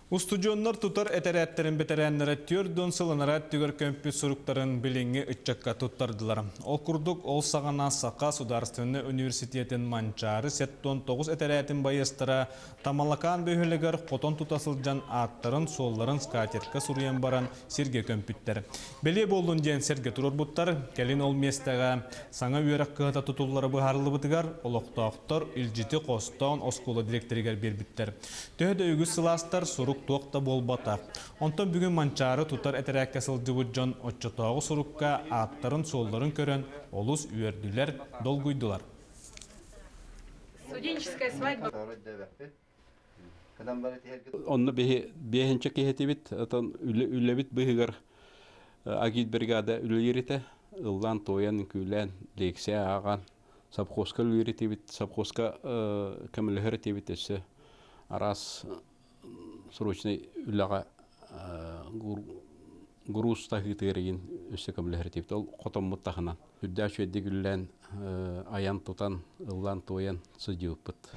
Устудионнар тутар этерәттерин бетерәннәр тюрдон сылынара түгөр көмпү суруктарын билинге ытчакка туттардылар. Ол курдук ол сагана Сака Сударственный университетин манчары сеттон 9 этерәтин байыстыра тамалакан бөһөлөгөр котон тутасылжан аттарын солларын скатерка суруян баран сирге көмпүттер. Беле болдун ден серге турурбуттар келин ол местага саңа үйрәк кыта тутуллары быһарлыбытыгар олоктоктор илжити костон оскула директоригер бербиттер. Төһөдө үгүс сыластар сурук туақта болбата. Онтон бүгін манчары тутар әтерәкке сылдыбыт жон отчотоғы сурукка аттарын солларын көрін олус үйерділер долгуйдылар. Студенческая свадьба. Онны бехенче кехетебит, атан үлебит быһыгар агит бригада үлерите, ылдан тоян күлән лексе аган сапхоска үлеретебит, сапхоска камелһертебит эсе арас срочный үләгә груз тахитырын өсө камелһертебит. Ол котом муттахынан. Үддә шөйдегүлән аян тутан ылдан тоян сыҗыппыт.